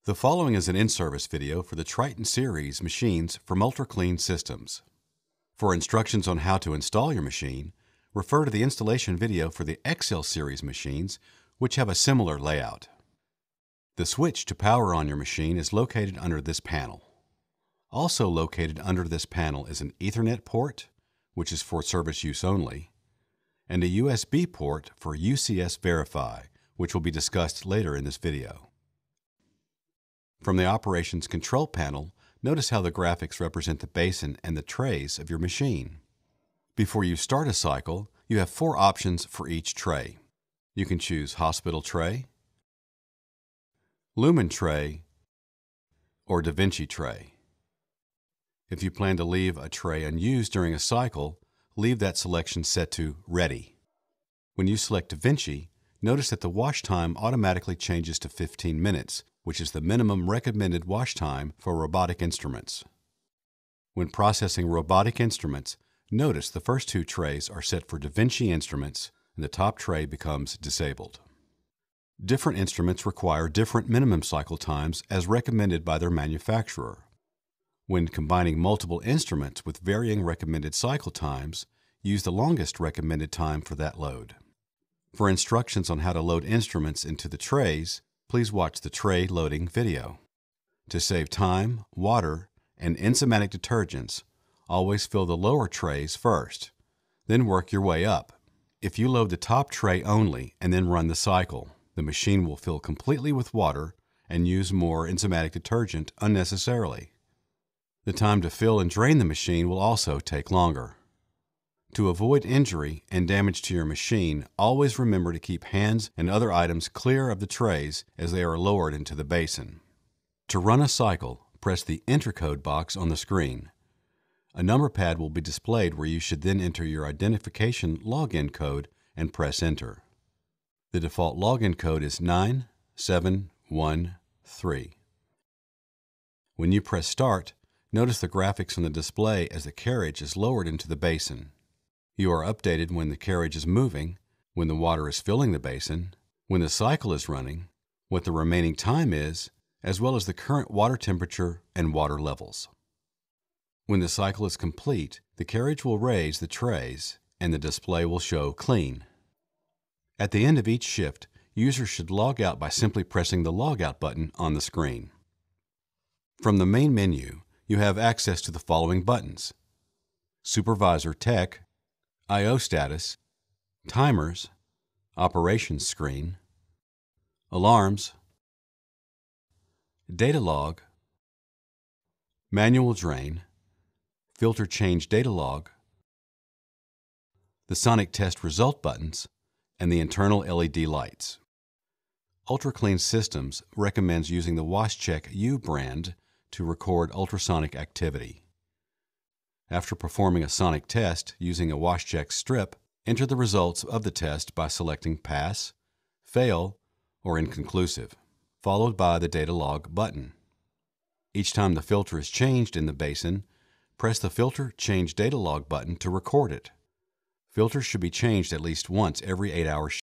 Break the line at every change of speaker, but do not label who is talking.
The following is an in-service video for the Triton series machines from UltraClean Systems. For instructions on how to install your machine, refer to the installation video for the XL series machines, which have a similar layout. The switch to power on your machine is located under this panel. Also located under this panel is an Ethernet port, which is for service use only, and a USB port for UCS Verify, which will be discussed later in this video. From the Operations Control panel, notice how the graphics represent the basin and the trays of your machine. Before you start a cycle, you have 4 options for each tray. You can choose Hospital Tray, Lumen Tray, or DaVinci Tray. If you plan to leave a tray unused during a cycle, leave that selection set to Ready. When you select DaVinci, notice that the wash time automatically changes to 15 minutes, which is the minimum recommended wash time for robotic instruments. When processing robotic instruments, notice the first 2 trays are set for DaVinci instruments and the top tray becomes disabled. Different instruments require different minimum cycle times as recommended by their manufacturer. When combining multiple instruments with varying recommended cycle times, use the longest recommended time for that load. For instructions on how to load instruments into the trays, please watch the tray loading video. To save time, water, and enzymatic detergents, always fill the lower trays first, then work your way up. If you load the top tray only and then run the cycle, the machine will fill completely with water and use more enzymatic detergent unnecessarily. The time to fill and drain the machine will also take longer. To avoid injury and damage to your machine, always remember to keep hands and other items clear of the trays as they are lowered into the basin. To run a cycle, press the Enter Code box on the screen. A number pad will be displayed where you should then enter your identification login code and press Enter. The default login code is 9713. When you press Start, notice the graphics on the display as the carriage is lowered into the basin. You are updated when the carriage is moving, when the water is filling the basin, when the cycle is running, what the remaining time is, as well as the current water temperature and water levels. When the cycle is complete, the carriage will raise the trays and the display will show Clean. At the end of each shift, users should log out by simply pressing the Logout button on the screen. From the main menu, you have access to the following buttons: Supervisor Tech, I/O Status, Timers, Operations Screen, Alarms, Data Log, Manual Drain, Filter Change Data Log, the Sonic Test Result buttons, and the internal LED lights. UltraClean Systems recommends using the WashCheck U brand to record ultrasonic activity. After performing a sonic test using a WashCheck strip, enter the results of the test by selecting Pass, Fail, or Inconclusive, followed by the Data Log button. Each time the filter is changed in the basin, press the Filter Change Data Log button to record it. Filters should be changed at least once every 8 hours.